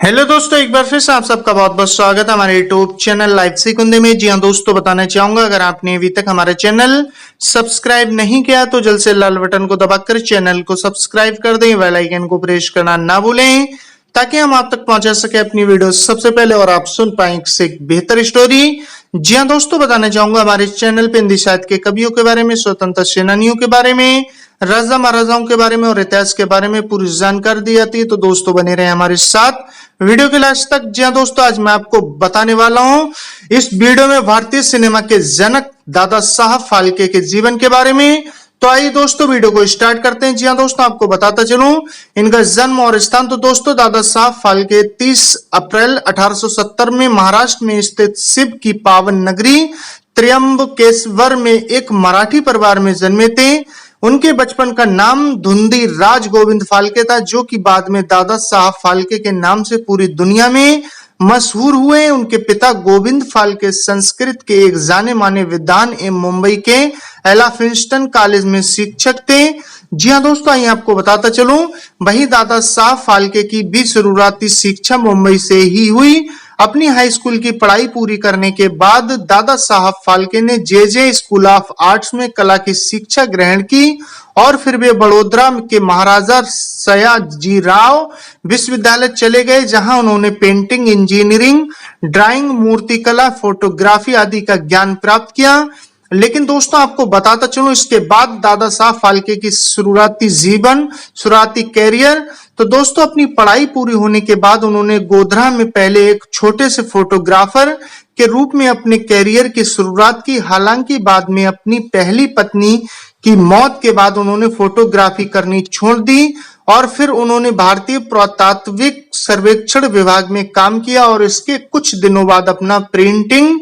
Hello दोस्तों, एक बार फिर से आप सबका बहुत बहुत स्वागत है हमारे यूट्यूब चैनल लाइव सिकुंदे में। जी हाँ दोस्तों, बताना चाहूंगा अगर आपने अभी तक हमारा चैनल सब्सक्राइब नहीं किया तो जल्द से लाल बटन को दबाकर चैनल को सब्सक्राइब कर दें, बेल आइकन को प्रेस करना ना भूलें ताकि हम आप तक पहुंचा सके अपनी वीडियो सबसे पहले और आप सुन पाए एक बेहतर स्टोरी। जी हाँ दोस्तों, बताना चाहूंगा हमारे चैनल पे हिंदी साहित्य के कवियों के बारे में, स्वतंत्रता सेनानियों के बारे में, राजा महाराजाओं के बारे में और इतिहास के बारे में पूरी जानकारी दी जाती है। तो दोस्तों बने रहे हमारे साथ वीडियो के लास्ट तक। जी हाँ दोस्तों, आज मैं आपको बताने वाला हूं इस वीडियो में भारतीय सिनेमा के जनक दादा साहब फाल्के के जीवन के बारे में। तो आइए दोस्तों वीडियो को स्टार्ट करते हैं। जी हाँ दोस्तों, आपको बताता चलूं इनका जन्म और स्थान। तो दोस्तों दादा साहब फाल्के 30 अप्रैल 1870 में महाराष्ट्र में स्थित शिव की पावन नगरी त्र्यंबकेश्वर में एक मराठी परिवार में जन्मे थे। उनके बचपन का नाम धुंधी राज गोविंद फाल्के था, जो कि बाद में दादा साहब फाल्के के नाम से पूरी दुनिया में मशहूर हुए। उनके पिता गोविंद फाल्के संस्कृत के एक जाने माने विद्वान एवं मुंबई के एला फिंस्टन कॉलेज में शिक्षक थे। जी हाँ दोस्तों, आइए आपको बताता चलूं वही दादा साहब फाल्के की भी शुरुआती शिक्षा मुंबई से ही हुई। अपनी हाई स्कूल की पढ़ाई पूरी करने के बाद दादा साहब फाल्के ने जे स्कूल ऑफ आर्ट्स में कला की शिक्षा ग्रहण की और फिर वे बड़ौदा के महाराजा सयाजीराव विश्वविद्यालय चले गए, जहां उन्होंने पेंटिंग, इंजीनियरिंग, ड्राइंग, मूर्तिकला, फोटोग्राफी आदि का ज्ञान प्राप्त किया। लेकिन दोस्तों आपको बताता चलूं इसके बाद दादा साहब फाल्के की शुरुआती कैरियर। तो दोस्तों अपनी पढ़ाई पूरी होने के बाद उन्होंने गोधरा में पहले एक छोटे से फोटोग्राफर के रूप में अपने कैरियर की शुरुआत की। हालांकि बाद में अपनी पहली पत्नी की मौत के बाद उन्होंने फोटोग्राफी करनी छोड़ दी और फिर उन्होंने भारतीय पुरातात्विक सर्वेक्षण विभाग में काम किया और इसके कुछ दिनों बाद अपना प्रिंटिंग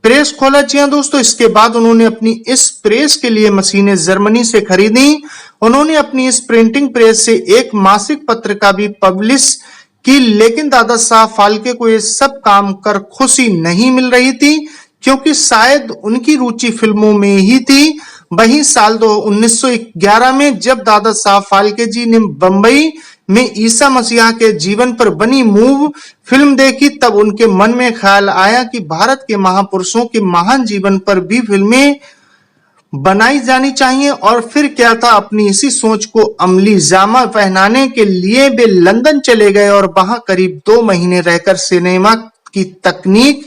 प्रेस खोला। जी हाँ दोस्तों, इसके बाद उन्होंने अपनी इस प्रेस के लिए मशीनें जर्मनी से खरीदी। उन्होंने अपनी इस प्रिंटिंग प्रेस से एक मासिक पत्रिका भी पब्लिश की। लेकिन दादा साहब फाल्के को ये सब काम कर खुशी नहीं मिल रही थी, क्योंकि शायद उनकी रुचि फिल्मों में ही थी। वही साल 1911 में जब दादा साहब फाल्के जी ने बंबई में ईसा मसीहा के जीवन पर बनी मूव फिल्म देखी, तब उनके मन में ख्याल आया कि भारत के महापुरुषों के महान जीवन पर भी फिल्में बनाई जानी चाहिए। और फिर क्या था, अपनी इसी सोच को अमली जामा पहनाने के लिए वे लंदन चले गए और वहां करीब 2 महीने रहकर सिनेमा की तकनीक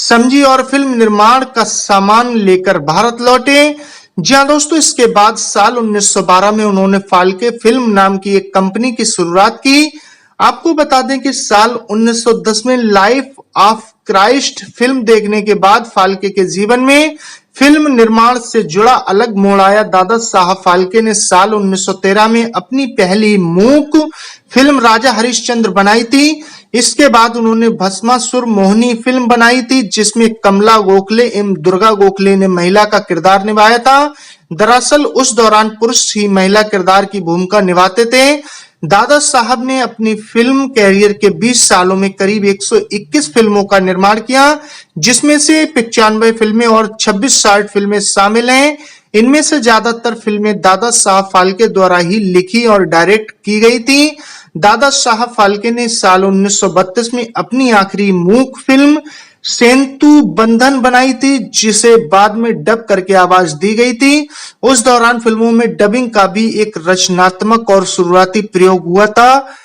समझी और फिल्म निर्माण का सामान लेकर भारत लौटे। जी हाँ दोस्तों, इसके बाद साल 1912 में उन्होंने फाल्के फिल्म नाम की एक कंपनी की शुरुआत की। आपको बता दें कि साल 1910 में लाइफ ऑफ क्राइस्ट फिल्म देखने के बाद फाल्के के जीवन में फिल्म निर्माण से जुड़ा अलग मोड़ आया। दादा साहब फाल्के ने साल 1913 में अपनी पहली मूक फिल्म राजा हरिश्चंद्र बनाई थी। इसके बाद उन्होंने भस्मासुर मोहिनी फिल्म बनाई थी, जिसमें कमला गोखले एवं दुर्गा गोखले ने महिला का किरदार निभाया था। दरअसल उस दौरान पुरुष ही महिला किरदार की भूमिका निभाते थे। दादा साहब ने अपनी फिल्म कैरियर के 20 सालों में करीब 121 फिल्मों का निर्माण किया, जिसमें से 95 फिल्में और 26 शॉर्ट फिल्में शामिल हैं। इनमें से ज्यादातर फिल्में दादा साहब फाल्के द्वारा ही लिखी और डायरेक्ट की गई थी। दादा साहब फाल्के ने साल 1932 में अपनी आखिरी मूक फिल्म सेंतु बंधन बनाई थी, जिसे बाद में डब करके आवाज दी गई थी। उस दौरान फिल्मों में डबिंग का भी एक रचनात्मक और शुरुआती प्रयोग हुआ था।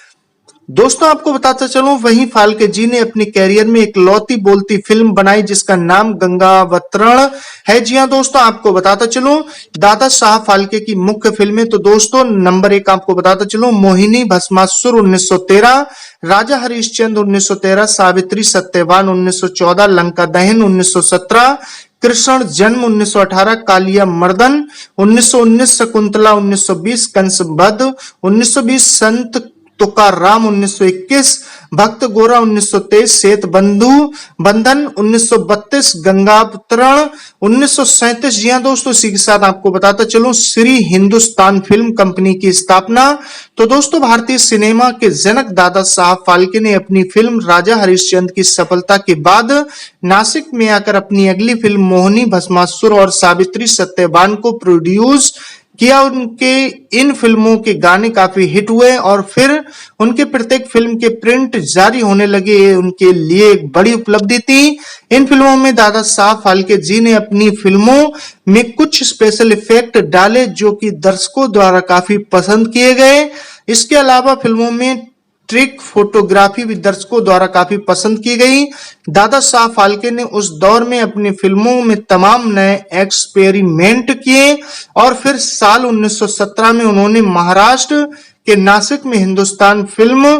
दोस्तों आपको बताता चलूं वहीं फाल्के जी ने अपने कैरियर में एक लौती बोलती फिल्म बनाई, जिसका नाम गंगावतरण है। जी हाँ दोस्तों, आपको बताता चलूं दादा साहब फाल्के की मुख्य फिल्में। तो दोस्तों नंबर 1 आपको बताता चलूं मोहिनी भस्मासुर 1913, राजा हरिश्चंद्र 1913, सावित्री सत्यवान 1914, लंका दहन 1917, कृष्ण जन्म 1918, कालिया मर्दन 1919, शकुंतला 1920, कंसबद्ध 1920, संत तुकाराम 1921, भक्त गोरा 1923, श्वेत बंधु बंधन 1932, गंगावतरण 1937। जी हाँ दोस्तों, इसी के साथ आपको बताता चलूं श्री हिंदुस्तान फिल्म कंपनी की स्थापना। तो दोस्तों भारतीय सिनेमा के जनक दादा साहब फाल्के ने अपनी फिल्म राजा हरिश्चंद्र की सफलता के बाद नासिक में आकर अपनी अगली फिल्म मोहिनी भस्मासुर और सावित्री सत्यवान को प्रोड्यूस किया। उनके इन फिल्मों के गाने काफी हिट हुए और फिर उनके प्रत्येक फिल्म के प्रिंट जारी होने लगे। ये उनके लिए एक बड़ी उपलब्धि थी। इन फिल्मों में दादा साहब फाल्के जी ने अपनी फिल्मों में कुछ स्पेशल इफेक्ट डाले जो कि दर्शकों द्वारा काफी पसंद किए गए। इसके अलावा फिल्मों में ट्रिक फोटोग्राफी भी दर्शकों द्वारा काफी पसंद की गई। दादा साहब फाल्के ने उस दौर में अपनी फिल्मों में तमाम नए एक्सपेरिमेंट किए और फिर साल 1917 में उन्होंने महाराष्ट्र के नासिक में हिंदुस्तान फिल्म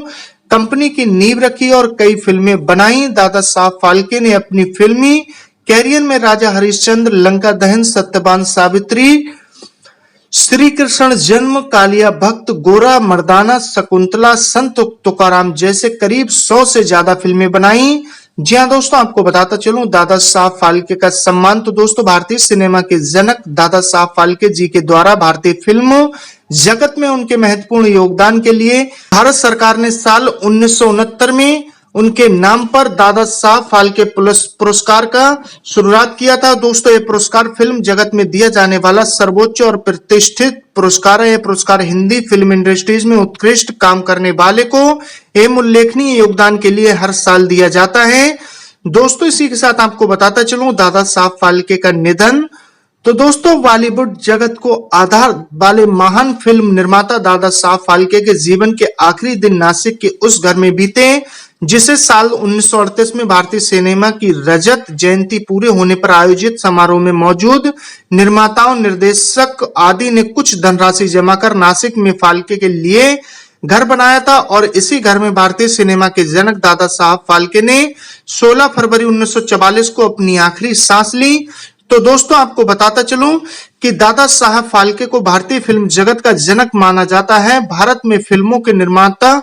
कंपनी की नींव रखी और कई फिल्में बनाई। दादा साहब फाल्के ने अपनी फिल्मी कैरियर में राजा हरिश्चंद्र, लंका दहन, सत्यवान सावित्री, श्री कृष्ण जन्म, कालिया भक्त, गोरा मर्दाना, शकुंतला, संत तुकाराम जैसे करीब 100 से ज्यादा फिल्में बनाई। जी हाँ दोस्तों, आपको बताता चलूं दादा साहब फाल्के का सम्मान तो दोस्तों भारतीय सिनेमा के जनक दादा साहब फाल्के जी के द्वारा भारतीय फिल्म जगत में उनके महत्वपूर्ण योगदान के लिए भारत सरकार ने साल 1969 में उनके नाम पर दादा साहब फाल्के पुरस्कार का शुरुआत किया था। दोस्तों ये पुरस्कार फिल्म जगत में दिया जाने वाला सर्वोच्च और प्रतिष्ठित पुरस्कार है। यह पुरस्कार हिंदी फिल्म इंडस्ट्रीज में उत्कृष्ट काम करने वाले को एवं उल्लेखनीय योगदान के लिए हर साल दिया जाता है। दोस्तों इसी के साथ आपको बताता चलूं दादा साहब फाल्के का निधन तो दोस्तों बॉलीवुड जगत को आधार वाले महान फिल्म निर्माता दादा साहब फाल्के के जीवन के आखिरी दिन नासिक के उस घर में बीते जिसे साल 1938 में भारतीय सिनेमा की रजत जयंती पूरे होने पर आयोजित समारोह में मौजूद निर्माताओं, निर्देशक आदि ने कुछ धनराशि जमा कर नासिक में फाल्के के लिए घर बनाया था और इसी घर में भारतीय सिनेमा के जनक दादा साहब फाल्के ने 16 फरवरी 1944 को अपनी आखिरी सांस ली। तो दोस्तों आपको बताता चलूं कि दादा साहब फाल्के को भारतीय फिल्म जगत का जनक माना जाता है। भारत में फिल्मों के निर्माता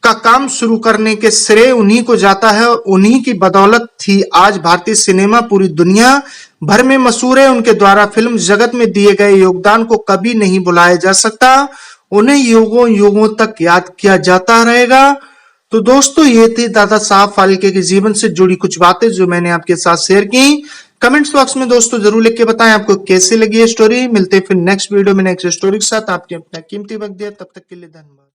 का काम शुरू करने के श्रेय उन्हीं को जाता है और उन्हीं की बदौलत ही आज भारतीय सिनेमा पूरी दुनिया भर में मशहूर है। उनके द्वारा फिल्म जगत में दिए गए योगदान को कभी नहीं भुलाया जा सकता। उन्हें युगों युगों तक याद किया जाता रहेगा। तो दोस्तों ये थी दादा साहब फाल्के के जीवन से जुड़ी कुछ बातें जो मैंने आपके साथ शेयर की। कमेंट्स बॉक्स में दोस्तों जरूर लिख के बताएं आपको कैसी लगी ये स्टोरी। मिलते हैं फिर नेक्स्ट वीडियो में नेक्स्ट स्टोरी के साथ। आपने अपना कीमती वक्त दिया, तब तक के लिए धन्यवाद।